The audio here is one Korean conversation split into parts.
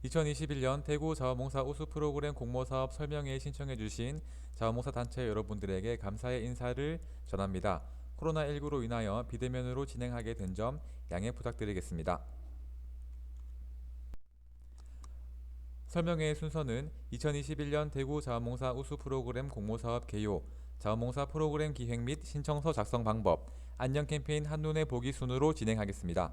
2021년 대구 자원봉사 우수 프로그램 공모사업 설명회에 신청해주신 자원봉사 단체 여러분들에게 감사의 인사를 전합니다. 코로나19로 인하여 비대면으로 진행하게 된 점 양해 부탁드리겠습니다. 설명회의 순서는 2021년 대구 자원봉사 우수 프로그램 공모사업 개요, 자원봉사 프로그램 기획 및 신청서 작성 방법, 안녕 캠페인 한눈에 보기 순으로 진행하겠습니다.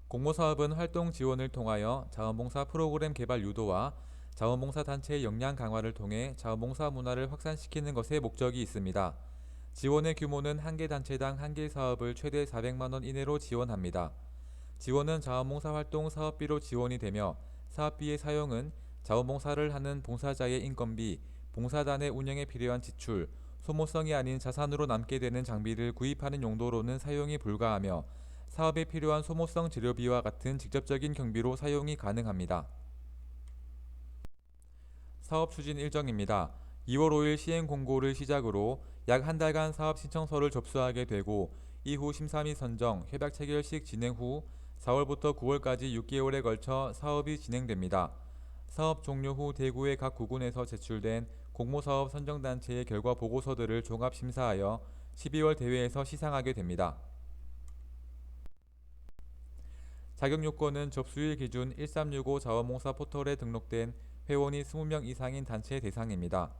공모사업은 활동 지원을 통하여 자원봉사 프로그램 개발 유도와 자원봉사 단체의 역량 강화를 통해 자원봉사 문화를 확산시키는 것에 목적이 있습니다. 지원의 규모는 한 개 단체당 한 개 사업을 최대 400만원 이내로 지원합니다. 지원은 자원봉사 활동 사업비로 지원이 되며 사업비의 사용은 자원봉사를 하는 봉사자의 인건비, 봉사단의 운영에 필요한 지출, 소모성이 아닌 자산으로 남게 되는 장비를 구입하는 용도로는 사용이 불가하며 사업에 필요한 소모성 재료비와 같은 직접적인 경비로 사용이 가능합니다. 사업 추진 일정입니다. 2월 5일 시행 공고를 시작으로 약 한 달간 사업 신청서를 접수하게 되고 이후 심사및 선정, 협약 체결식 진행 후 4월부터 9월까지 6개월에 걸쳐 사업이 진행됩니다. 사업 종료 후 대구의 각 구군에서 제출된 공모사업 선정단체의 결과 보고서들을 종합 심사하여 12월 대회에서 시상하게 됩니다. 자격 요건은 접수일 기준 1365 자원봉사 포털에 등록된 회원이 20명 이상인 단체 대상입니다.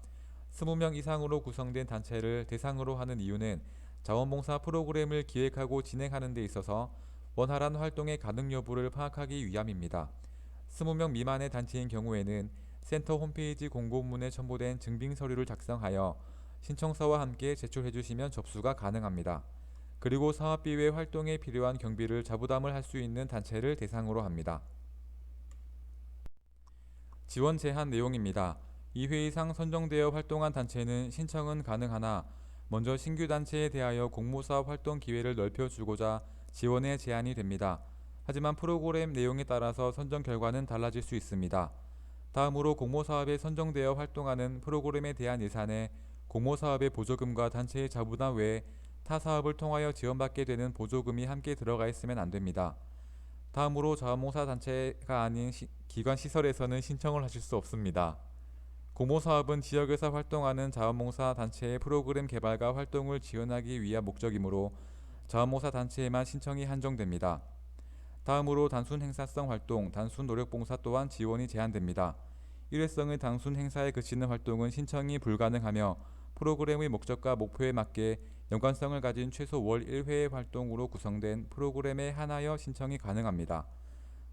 20명 이상으로 구성된 단체를 대상으로 하는 이유는 자원봉사 프로그램을 기획하고 진행하는 데 있어서 원활한 활동의 가능 여부를 파악하기 위함입니다. 20명 미만의 단체인 경우에는 센터 홈페이지 공고문에 첨부된 증빙 서류를 작성하여 신청서와 함께 제출해 주시면 접수가 가능합니다. 그리고 사업비 외 활동에 필요한 경비를 자부담을 할 수 있는 단체를 대상으로 합니다. 지원 제한 내용입니다. 2회 이상 선정되어 활동한 단체는 신청은 가능하나 먼저 신규 단체에 대하여 공모사업 활동 기회를 넓혀주고자 지원에 제한이 됩니다. 하지만 프로그램 내용에 따라서 선정 결과는 달라질 수 있습니다. 다음으로 공모사업에 선정되어 활동하는 프로그램에 대한 예산에 공모사업의 보조금과 단체의 자부담 외에 타 사업을 통하여 지원받게 되는 보조금이 함께 들어가 있으면 안됩니다. 다음으로 자원봉사 단체가 아닌 기관 시설에서는 신청을 하실 수 없습니다. 공모사업은 지역에서 활동하는 자원봉사 단체의 프로그램 개발과 활동을 지원하기 위한 목적이므로 자원봉사 단체에만 신청이 한정됩니다. 다음으로 단순 행사성 활동, 단순 노력봉사 또한 지원이 제한됩니다. 일회성의 단순 행사에 그치는 활동은 신청이 불가능하며 프로그램의 목적과 목표에 맞게 연관성을 가진 최소 월 1회의 활동으로 구성된 프로그램에 한하여 신청이 가능합니다.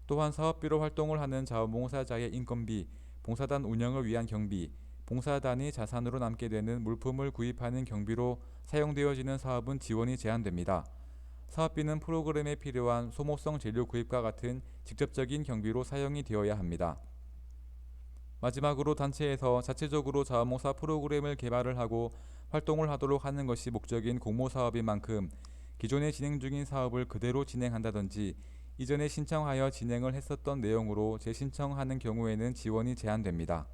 또한 사업비로 활동을 하는 자원봉사자의 인건비, 봉사단 운영을 위한 경비, 봉사단이 자산으로 남게 되는 물품을 구입하는 경비로 사용되어지는 사업은 지원이 제한됩니다. 사업비는 프로그램에 필요한 소모성 재료 구입과 같은 직접적인 경비로 사용이 되어야 합니다. 마지막으로 단체에서 자체적으로 자원봉사 프로그램을 개발을 하고 활동을 하도록 하는 것이 목적인 공모사업인 만큼 기존에 진행 중인 사업을 그대로 진행한다든지 이전에 신청하여 진행을 했었던 내용으로 재신청하는 경우에는 지원이 제한됩니다.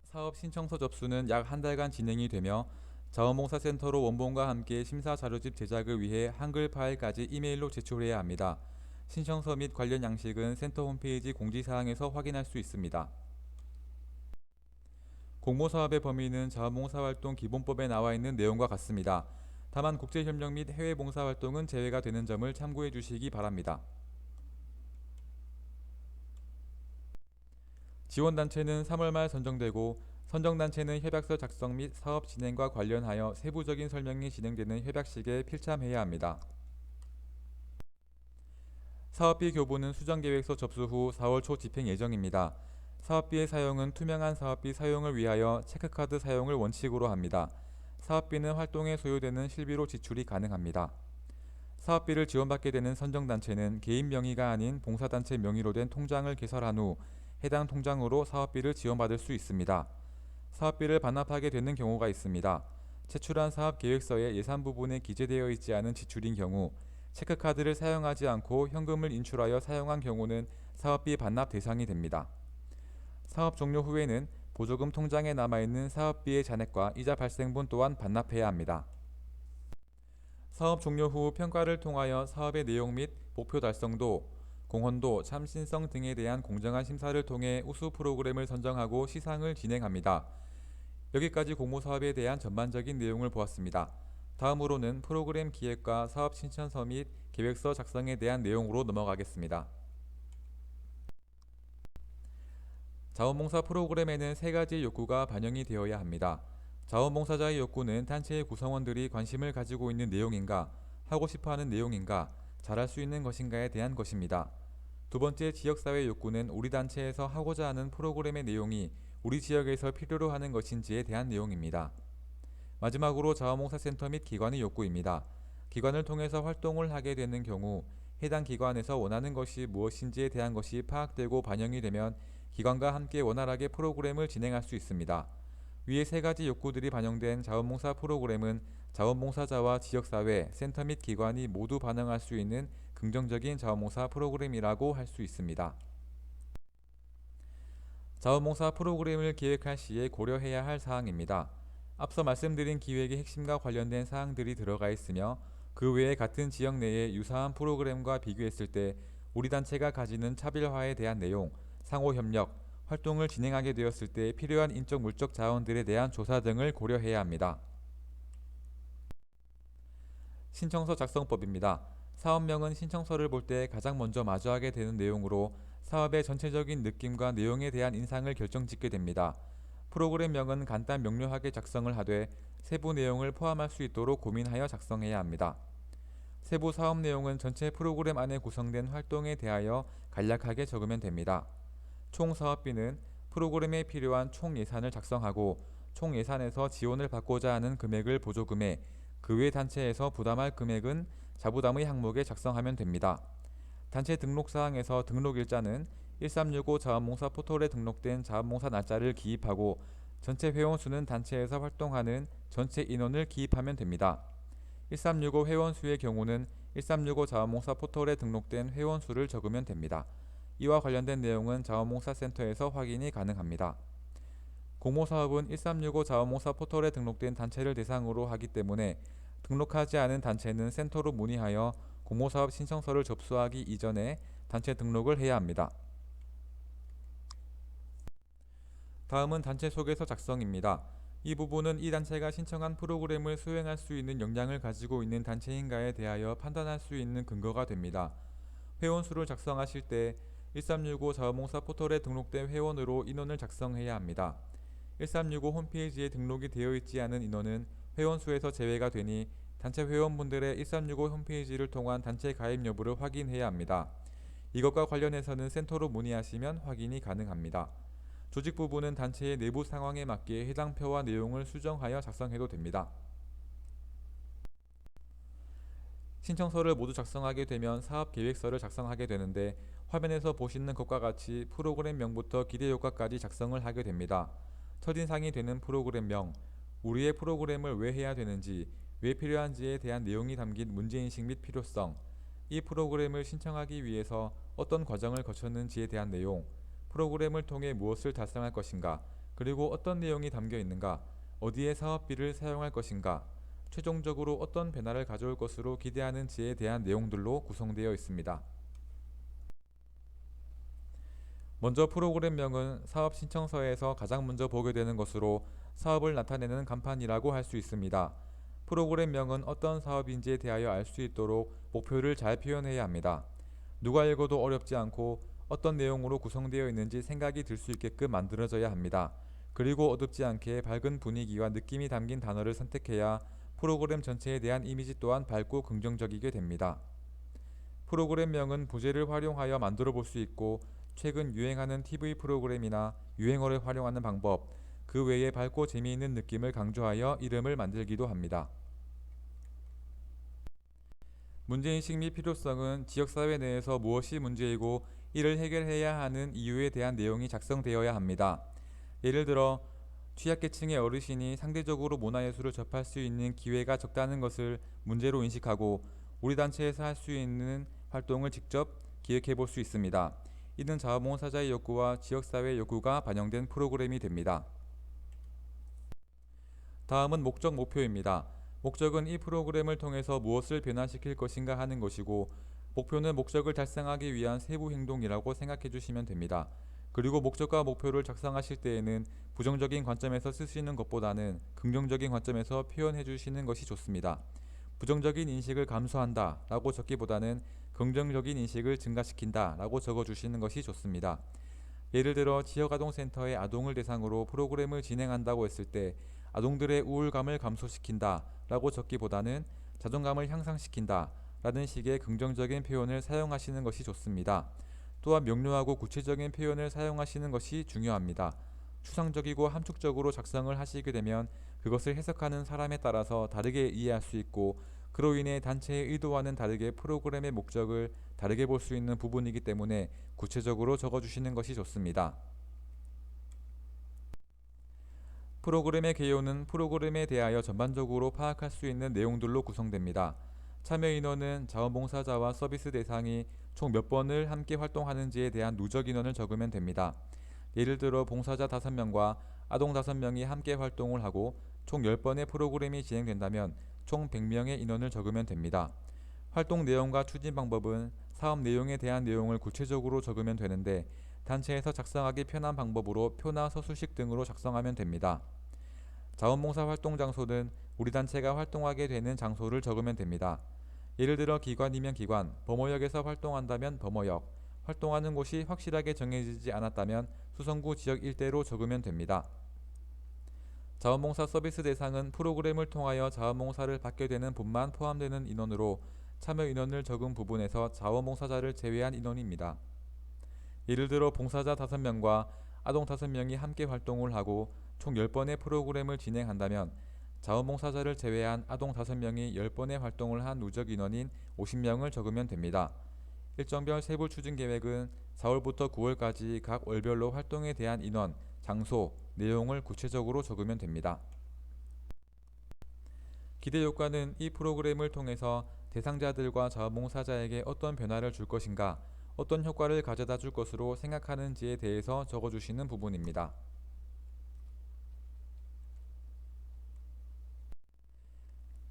사업 신청서 접수는 약 한 달간 진행이 되며 자원봉사센터로 원본과 함께 심사 자료집 제작을 위해 한글 파일까지 이메일로 제출해야 합니다. 신청서 및 관련 양식은 센터 홈페이지 공지사항에서 확인할 수 있습니다. 공모사업의 범위는 자원봉사활동 기본법에 나와 있는 내용과 같습니다. 다만 국제협력 및 해외봉사활동은 제외가 되는 점을 참고해 주시기 바랍니다. 지원단체는 3월 말 선정되고 선정단체는 협약서 작성 및 사업 진행과 관련하여 세부적인 설명이 진행되는 협약식에 필참해야 합니다. 사업비 교부는 수정계획서 접수 후 4월 초 집행 예정입니다. 사업비의 사용은 투명한 사업비 사용을 위하여 체크카드 사용을 원칙으로 합니다. 사업비는 활동에 소요되는 실비로 지출이 가능합니다. 사업비를 지원받게 되는 선정단체는 개인 명의가 아닌 봉사단체 명의로 된 통장을 개설한 후 해당 통장으로 사업비를 지원받을 수 있습니다. 사업비를 반납하게 되는 경우가 있습니다. 제출한 사업계획서에 예산 부분에 기재되어 있지 않은 지출인 경우, 체크카드를 사용하지 않고 현금을 인출하여 사용한 경우는 사업비 반납 대상이 됩니다. 사업 종료 후에는 보조금 통장에 남아있는 사업비의 잔액과 이자 발생분 또한 반납해야 합니다. 사업 종료 후 평가를 통하여 사업의 내용 및 목표 달성도, 공헌도, 참신성 등에 대한 공정한 심사를 통해 우수 프로그램을 선정하고 시상을 진행합니다. 여기까지 공모사업에 대한 전반적인 내용을 보았습니다. 다음으로는 프로그램 기획과 사업 신청서 및 계획서 작성에 대한 내용으로 넘어가겠습니다. 자원봉사 프로그램에는 세 가지 욕구가 반영이 되어야 합니다. 자원봉사자의 욕구는 단체의 구성원들이 관심을 가지고 있는 내용인가, 하고 싶어하는 내용인가, 잘할 수 있는 것인가에 대한 것입니다. 두 번째, 지역사회 욕구는 우리 단체에서 하고자 하는 프로그램의 내용이 우리 지역에서 필요로 하는 것인지에 대한 내용입니다. 마지막으로 자원봉사센터 및 기관의 욕구입니다. 기관을 통해서 활동을 하게 되는 경우 해당 기관에서 원하는 것이 무엇인지에 대한 것이 파악되고 반영이 되면 기관과 함께 원활하게 프로그램을 진행할 수 있습니다. 위의 세 가지 욕구들이 반영된 자원봉사 프로그램은 자원봉사자와 지역사회, 센터 및 기관이 모두 반영할 수 있는 긍정적인 자원봉사 프로그램이라고 할 수 있습니다. 자원봉사 프로그램을 기획할 시에 고려해야 할 사항입니다. 앞서 말씀드린 기획의 핵심과 관련된 사항들이 들어가 있으며 그 외에 같은 지역 내의 유사한 프로그램과 비교했을 때 우리 단체가 가지는 차별화에 대한 내용, 상호협력, 활동을 진행하게 되었을 때 필요한 인적 물적 자원들에 대한 조사 등을 고려해야 합니다. 신청서 작성법입니다. 사업명은 신청서를 볼 때 가장 먼저 마주하게 되는 내용으로 사업의 전체적인 느낌과 내용에 대한 인상을 결정짓게 됩니다. 프로그램명은 간단 명료하게 작성을 하되 세부 내용을 포함할 수 있도록 고민하여 작성해야 합니다. 세부 사업 내용은 전체 프로그램 안에 구성된 활동에 대하여 간략하게 적으면 됩니다. 총 사업비는 프로그램에 필요한 총 예산을 작성하고 총 예산에서 지원을 받고자 하는 금액을 보조금에, 그 외 단체에서 부담할 금액은 자부담의 항목에 작성하면 됩니다. 단체 등록사항에서 등록일자는 1365 자원봉사 포털에 등록된 자원봉사 날짜를 기입하고 전체 회원수는 단체에서 활동하는 전체 인원을 기입하면 됩니다. 1365 회원수의 경우는 1365 자원봉사 포털에 등록된 회원수를 적으면 됩니다. 이와 관련된 내용은 자원봉사센터에서 확인이 가능합니다. 공모사업은 1365 자원봉사 포털에 등록된 단체를 대상으로 하기 때문에 등록하지 않은 단체는 센터로 문의하여 공모사업 신청서를 접수하기 이전에 단체 등록을 해야 합니다. 다음은 단체 소개서 작성입니다. 이 부분은 이 단체가 신청한 프로그램을 수행할 수 있는 역량을 가지고 있는 단체인가에 대하여 판단할 수 있는 근거가 됩니다. 회원수를 작성하실 때 1365 자원봉사 포털에 등록된 회원으로 인원을 작성해야 합니다. 1365 홈페이지에 등록이 되어 있지 않은 인원은 회원수에서 제외가 되니 단체 회원분들의 1365 홈페이지를 통한 단체 가입 여부를 확인해야 합니다. 이것과 관련해서는 센터로 문의하시면 확인이 가능합니다. 조직 부분은 단체의 내부 상황에 맞게 해당 표와 내용을 수정하여 작성해도 됩니다. 신청서를 모두 작성하게 되면 사업계획서를 작성하게 되는데 화면에서 보시는 것과 같이 프로그램명부터 기대효과까지 작성을 하게 됩니다. 첫인상이 되는 프로그램명, 우리의 프로그램을 왜 해야 되는지, 왜 필요한지에 대한 내용이 담긴 문제인식 및 필요성, 이 프로그램을 신청하기 위해서 어떤 과정을 거쳤는지에 대한 내용, 프로그램을 통해 무엇을 달성할 것인가, 그리고 어떤 내용이 담겨 있는가, 어디에 사업비를 사용할 것인가, 최종적으로 어떤 변화를 가져올 것으로 기대하는지에 대한 내용들로 구성되어 있습니다. 먼저 프로그램명은 사업 신청서에서 가장 먼저 보게 되는 것으로 사업을 나타내는 간판이라고 할 수 있습니다. 프로그램명은 어떤 사업인지에 대하여 알 수 있도록 목표를 잘 표현해야 합니다. 누가 읽어도 어렵지 않고 어떤 내용으로 구성되어 있는지 생각이 들 수 있게끔 만들어져야 합니다. 그리고 어둡지 않게 밝은 분위기와 느낌이 담긴 단어를 선택해야 프로그램 전체에 대한 이미지 또한 밝고 긍정적이게 됩니다. 프로그램명은 부제를 활용하여 만들어 볼 수 있고 최근 유행하는 TV 프로그램이나 유행어를 활용하는 방법, 그 외에 밝고 재미있는 느낌을 강조하여 이름을 만들기도 합니다. 문제인식 및 필요성은 지역사회 내에서 무엇이 문제이고 이를 해결해야 하는 이유에 대한 내용이 작성되어야 합니다. 예를 들어 취약계층의 어르신이 상대적으로 문화예술을 접할 수 있는 기회가 적다는 것을 문제로 인식하고 우리 단체에서 할 수 있는 활동을 직접 기획해 볼 수 있습니다. 이는 자원봉사자의 욕구와 지역사회의 욕구가 반영된 프로그램이 됩니다. 다음은 목적 목표입니다. 목적은 이 프로그램을 통해서 무엇을 변화시킬 것인가 하는 것이고 목표는 목적을 달성하기 위한 세부 행동이라고 생각해 주시면 됩니다. 그리고 목적과 목표를 작성하실 때에는 부정적인 관점에서 쓰시는 것보다는 긍정적인 관점에서 표현해 주시는 것이 좋습니다. 부정적인 인식을 감소한다 라고 적기보다는 긍정적인 인식을 증가시킨다 라고 적어주시는 것이 좋습니다. 예를 들어 지역아동센터의 아동을 대상으로 프로그램을 진행한다고 했을 때 아동들의 우울감을 감소시킨다 라고 적기보다는 자존감을 향상시킨다 라는 식의 긍정적인 표현을 사용하시는 것이 좋습니다. 또한 명료하고 구체적인 표현을 사용하시는 것이 중요합니다. 추상적이고 함축적으로 작성을 하시게 되면 그것을 해석하는 사람에 따라서 다르게 이해할 수 있고 그로 인해 단체의 의도와는 다르게 프로그램의 목적을 다르게 볼 수 있는 부분이기 때문에 구체적으로 적어주시는 것이 좋습니다. 프로그램의 개요는 프로그램에 대하여 전반적으로 파악할 수 있는 내용들로 구성됩니다. 참여 인원은 자원봉사자와 서비스 대상이 총 몇 번을 함께 활동하는지에 대한 누적 인원을 적으면 됩니다. 예를 들어 봉사자 5명과 아동 5명이 함께 활동을 하고 총 10번의 프로그램이 진행된다면 총 100명의 인원을 적으면 됩니다. 활동 내용과 추진 방법은 사업 내용에 대한 내용을 구체적으로 적으면 되는데 단체에서 작성하기 편한 방법으로 표나 서술식 등으로 작성하면 됩니다. 자원봉사 활동 장소는 우리 단체가 활동하게 되는 장소를 적으면 됩니다. 예를 들어 기관이면 기관, 범어역에서 활동한다면 범어역, 활동하는 곳이 확실하게 정해지지 않았다면 수성구 지역 일대로 적으면 됩니다. 자원봉사 서비스 대상은 프로그램을 통하여 자원봉사를 받게 되는 분만 포함되는 인원으로 참여 인원을 적은 부분에서 자원봉사자를 제외한 인원입니다. 예를 들어 봉사자 5명과 아동 5명이 함께 활동을 하고 총 10번의 프로그램을 진행한다면 자원봉사자를 제외한 아동 5명이 10번의 활동을 한 누적 인원인 50명을 적으면 됩니다. 일정별 세부 추진 계획은 4월부터 9월까지 각 월별로 활동에 대한 인원, 장소, 내용을 구체적으로 적으면 됩니다. 기대 효과는 이 프로그램을 통해서 대상자들과 자원봉사자에게 어떤 변화를 줄 것인가, 어떤 효과를 가져다 줄 것으로 생각하는지에 대해서 적어주시는 부분입니다.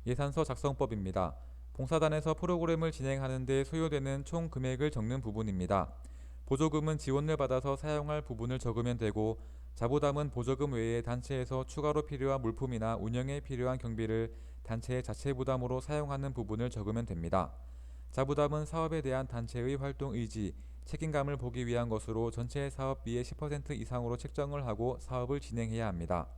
예산서 작성법입니다. 봉사단에서 프로그램을 진행하는 데 소요되는 총 금액을 적는 부분입니다. 보조금은 지원을 받아서 사용할 부분을 적으면 되고 자부담은 보조금 외에 단체에서 추가로 필요한 물품이나 운영에 필요한 경비를 단체의 자체 부담으로 사용하는 부분을 적으면 됩니다. 자부담은 사업에 대한 단체의 활동 의지, 책임감을 보기 위한 것으로 전체 사업비의 10% 이상으로 책정을 하고 사업을 진행해야 합니다.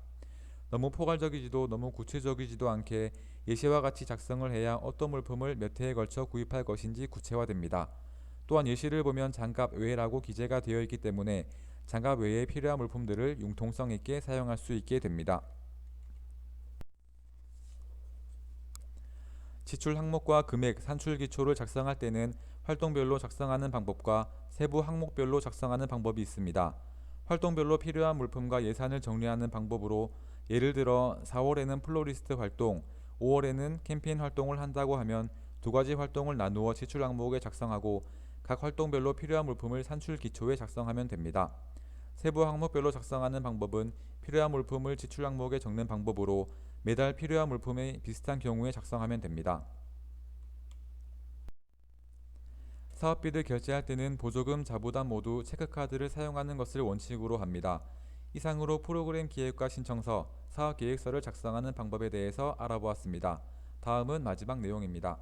너무 포괄적이지도 너무 구체적이지도 않게 예시와 같이 작성을 해야 어떤 물품을 몇 해에 걸쳐 구입할 것인지 구체화됩니다. 또한 예시를 보면 장갑 외라고 기재가 되어 있기 때문에 장갑 외에 필요한 물품들을 융통성 있게 사용할 수 있게 됩니다. 지출 항목과 금액, 산출 기초를 작성할 때는 활동별로 작성하는 방법과 세부 항목별로 작성하는 방법이 있습니다. 활동별로 필요한 물품과 예산을 정리하는 방법으로 예를 들어 4월에는 플로리스트 활동, 5월에는 캠페인 활동을 한다고 하면 두 가지 활동을 나누어 지출 항목에 작성하고 각 활동별로 필요한 물품을 산출 기초에 작성하면 됩니다. 세부 항목별로 작성하는 방법은 필요한 물품을 지출 항목에 적는 방법으로 매달 필요한 물품이 비슷한 경우에 작성하면 됩니다. 사업비를 결제할 때는 보조금, 자부담 모두 체크카드를 사용하는 것을 원칙으로 합니다. 이상으로 프로그램 기획과 신청서, 사업계획서를 작성하는 방법에 대해서 알아보았습니다. 다음은 마지막 내용입니다.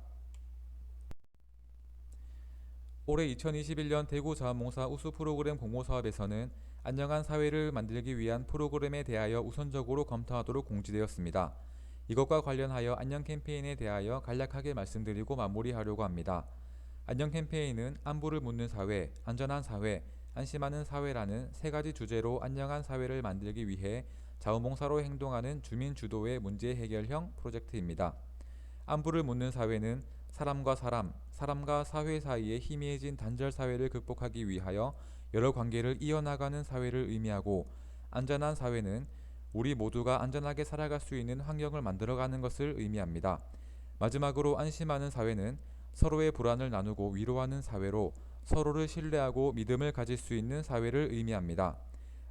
올해 2021년 대구자원봉사 우수 프로그램 공모사업에서는 안녕한 사회를 만들기 위한 프로그램에 대하여 우선적으로 검토하도록 공지되었습니다. 이것과 관련하여 안녕 캠페인에 대하여 간략하게 말씀드리고 마무리하려고 합니다. 안녕 캠페인은 안부를 묻는 사회, 안전한 사회, 안심하는 사회라는 세 가지 주제로 안녕한 사회를 만들기 위해 자원봉사로 행동하는 주민 주도의 문제 해결형 프로젝트입니다. 안부를 묻는 사회는 사람과 사람, 사람과 사회 사이에 희미해진 단절 사회를 극복하기 위하여 여러 관계를 이어나가는 사회를 의미하고, 안전한 사회는 우리 모두가 안전하게 살아갈 수 있는 환경을 만들어가는 것을 의미합니다. 마지막으로 안심하는 사회는 서로의 불안을 나누고 위로하는 사회로 서로를 신뢰하고 믿음을 가질 수 있는 사회를 의미합니다.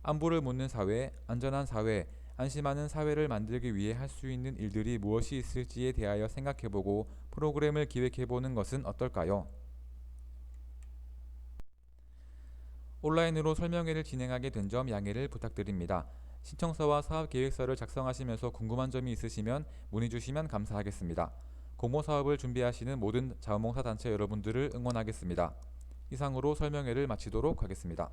안부를 묻는 사회, 안전한 사회, 안심하는 사회를 만들기 위해 할 수 있는 일들이 무엇이 있을지에 대하여 생각해보고 프로그램을 기획해보는 것은 어떨까요? 온라인으로 설명회를 진행하게 된 점 양해를 부탁드립니다. 신청서와 사업계획서를 작성하시면서 궁금한 점이 있으시면 문의 주시면 감사하겠습니다. 공모사업을 준비하시는 모든 자원봉사단체 여러분들을 응원하겠습니다. 이상으로 설명회를 마치도록 하겠습니다.